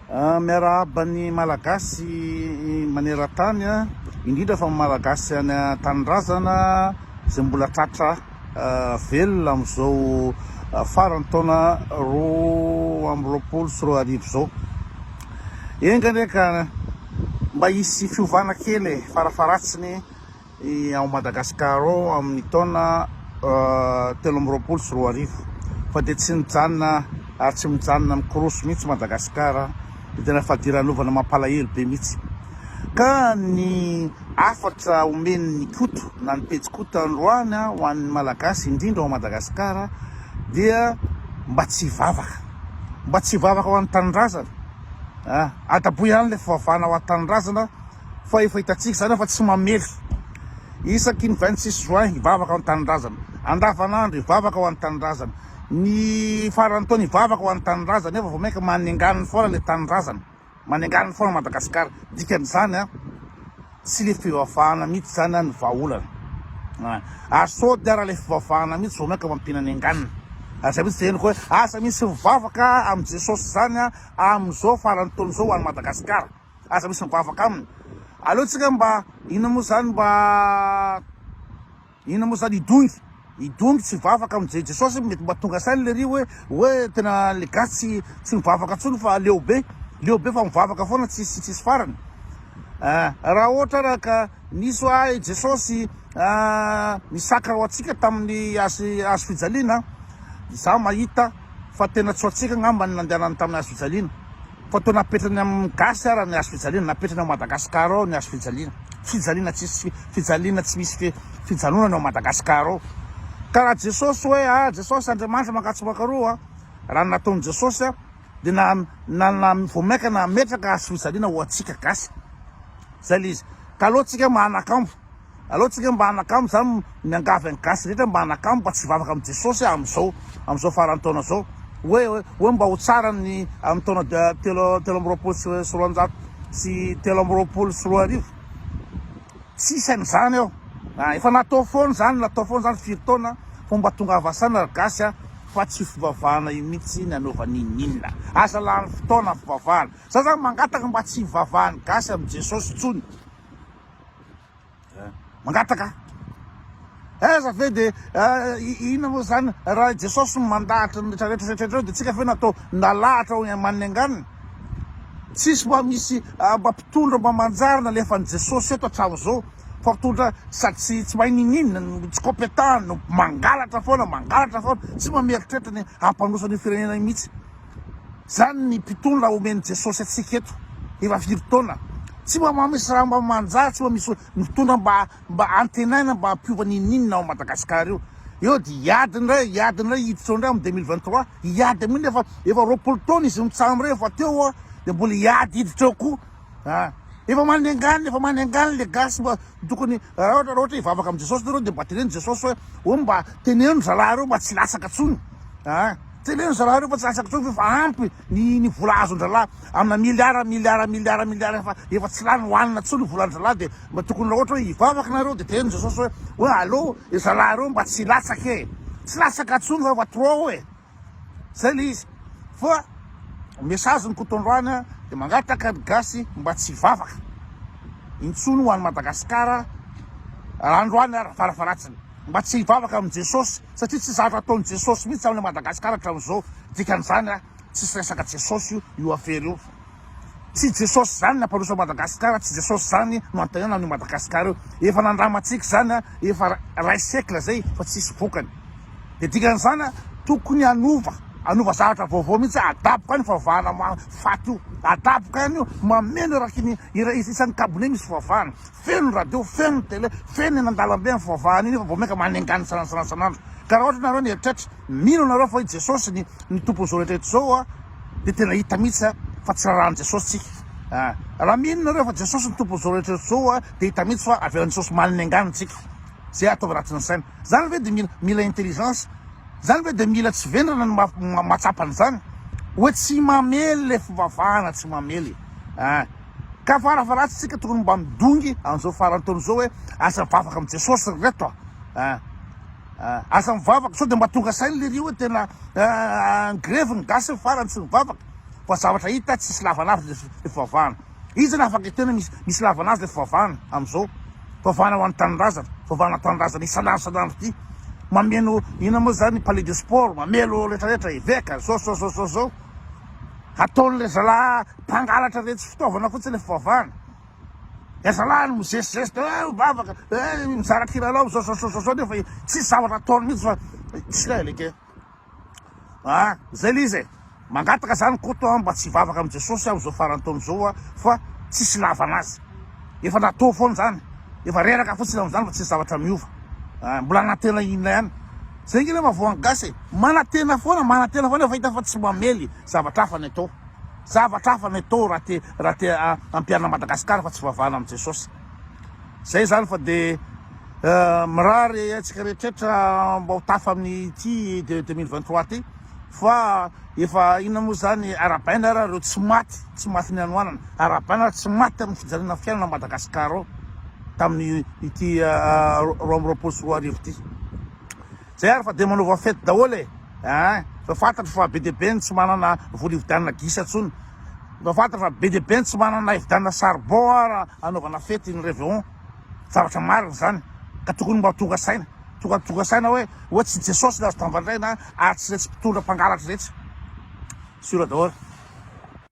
Miarahaba ny malagasy maneran-tany indrindra fa malagasy any tanindrazana zay mbola tratra velona am'izao farany taona 2020 sy 2021 zao. Enga ndraika mba hisy fiovana kely farafaratsiny ao Madagasikara ao amin'ny taona 2020 sy 2021 fa dia tsy mijanona ary tsy mijanona mikorosy mihitsy Madagasikara. Tena fadiran'ovana mampalahelo be mihitsy ka ny afatra omen'ny koto na ny pejikoto androany ho an'ny malagasy indrindra ao Madagasikara dia mba tsy hivavaka ho an'ny tanindrazana. Ataboy ihany le fivavahana ho an'ny tanindrazana fa efa hitantsika zany fa tsy mamely isaky ny 26 juin hivavaka ho an'ny tanindrazana, andavanandro hivavaka ho an'ny tanindrazana, ny farany taona hivavaka ho an'ny tanindrazana nefa vao mainka manenganiny foana le tanindrazana, manenganiny foana Madagasikara. Dikan'izany tsy le fivavahana mihitsy zany ny vahaolana asody ara le fivavahana mihitsy vao mainka mampinany anganina. Zay mihitsy zay koa hoe asa misy mivavaka amin'ny Jesosy zany amin'izao farany taona zao ho an'ny Madagasikara, asa misy mivavaka aminy. Aleotsika mba ina moa zany idongy tsy mivavaka amin'izay Jesosy mety mba tonga sainy le rio hoe tena le gasy tsy mivavaka ntsony fa leo be fa mivavaka foana tsisy farany. Raha ohatra raha ka nisy hoe Jesosy misakra ho antsika tamin'ny azo fijaliana, za mahita fa tena tsy ho antsika ngamba ny nandehanany tamin'ny azo fijaliana fa toa napetrany amin'ny gasy ara ny azo fijaliana, napetrany ao Madagasikara ao ny azo fijaliana tsy misy fijanonana ao Madagasikara ao. Ka raha Jesosy hoe Jesosy Andriamanitra mangatso makaroa raha nataony Jesosy dia vao mainka nametraka azo fijaliana ho antsika gasy zay le izy. Ka alohantsika mba anakambo zany miangavy any gasy rehetra mba anakambo mba tsy hivavaka amin'ny Jesosy am'izao farany taona zao hoe mba ho tsara ny amin'ny taona 2020 sy 2021 sy 2020 sy 2021 tsisy an'izany eo. Efa natao foana zany firy taona fomba tonga avasana gasy fa tsy fivavahana io mihitsy ny anaova ninina asa lany fotoana fivavahana. Za zany mangataka mba tsy hivavahany gasy amin'ny Jesosy tsony, mangataka zave de ina moa zany raha Jesosy mandahatra ny rehetrarehetra dia tsika fe natao nalahatra ao man'ny anganiny, tsisy mba misy mba mpitondra mba manjarina lefa ny Jesosy eto hatramo zao fa mpitondra sady tsy mahay ninina tsy compétent no mangalatra foana tsy mameritretra ny ampanosany firenena mihitsy. Zany ny mpitondra omen'ny Jesosy atsika eto efa firy taona, tsy mba misy raha mba manjary, tsy mba misy mitondra mba antenaina mba ampiova ninina ao Madagasikara eo dia iadiny ray hiditra indray amin'ny 2023 iady amin'iny efa 20 taona izy mitsamo re fa teo dia mbola iady hiditra eo koa. Efa manengany le gasy mba tokony raha ohatra hivavaka amin'ny Jesosy reo dia mba teneny Jesosy hoe mba teneno zalahy reo mba tsy lasaka tsony, teneno zalahy reo mba tsy lasaka tsony fa ampy ny vola azon-dralahy amina miliara efa tsy lany hoanina tsony volan-dralahy dia mba tokony raha ohatra hoe hivavaka nareo dia teneno Jesosy hoe allo zalahy reo mba tsy lasaka tsony fa trop zay le izy. Fa mesazy ny kotondroany dia mangataka ny gasy mba tsy hivavaka intsony ho an'ny Madagasikara androany farafaratsiny, mba tsy hivavaka amin'ny Jesosy satria tsy zavatra ataon'ny Jesosy mihitsy amin'ny Madagasikara hatramin'izao. Dikan'izany tsisy resaka Jesosy io afery io, tsy Jesosy zany nampanosa Madagasikara, tsy Jesosy zany no antenana amin'ny Madagasikara io. Efa nandramantsika zany efa ray siècle zay fa tsisy vokany. Dia dikan'izany tokony anova zavatra vaovao mihitsy, adaboka any fivavahana faty io, adaboka any io mameno raky isan'ny kabone misy fivavahana, feno radio, feno tele, feno eny an-dalambe amin'ny fivavahana iny fa vao mainka manengany sanandro. Ka raha ohatra nareo ny eritreritra mino nareo fa Jesosy ny tompon'izao rehetrarehetra zao dia tena hita mihitsy fa tsy rahan'i Jesosy tsika. Raha mino nareo fa Jesosy ny tompon'izao rehetrarehetra zao dia hita mihitsy fa avelan'i Jesosy maniny angany tsika. Zay ataovy anatin'ny saina zany ve dia mila intelligence, zany ve dia mila tsy vendrana ny matsapany zany hoe tsy mamely le fivavahana, tsy mamely. Ka farafaratsitsika tokony mba midongy amin'izao farany taona zao hoe asa mivavaka amin'ny Jesosy reto asa mivavaka sao dia mba tonga sainy le rio hoe tena grevy ny gasy farany tsy mivavaka fa zavatra hita tsisy lavanazy le fivavahana. Izy na afaka tena misy lavanazy le fivavahana am'izao fivavahana ho an'ny tanindrazana, fivavahana tanindrazana isanandro ity. Mameno ina moa zany palais de sport, mamelo rehetrarehetra iveka zao ataon'le zalahy mpangalatra re tsy fitaovana fotsiny le fivavahana. Zalahy no mizesizesy bavaka mizara kilalao zao nefa tsisy zavatra ataony mihitsy fa tsy leleke. Zay le izy mangataka zany koto mba tsy vavaka am' Jesosy am'izao farantaony zao fa tsisy lavanazy. Efa natao foana zany, efa reraka fotsiny am'zany fa tsisy zavatra miova. Mbola anatena inona ihany. Zay nge le mahavoangy gasy manatena foana efa hita fa tsy mamely zavatra hafa ny atao. Zavatra hafa ny atao raha te ampiana Madagasikara fa tsy vavahana am' Jesosy. Zay zany fa de mirary antsika rehetrarehetra mba ho tafa amin'ny ty 2023 ty fa efa inona moa zany arabaina raha reo tsy maty ny anoanana, arabaina tsy maty amin'ny fijanona fiainana Madagasikara ao tamin'ny ity roa amby roapolo sy roa arivo ty. Zay ary fa de manova fety daholo fa fantatra fa be deabe ny tsy manana vola ividianana gisa tsony, fa fantatra fa be deabe ny tsy manana ividianana charbon raha anaovana fety ny réveillon. Zavatra marina zany ka tokony mba tonga saina hoe tsy Jesosy le azo tambandray na tsy mpitondra mpangalatra rehetra. Sura daholo.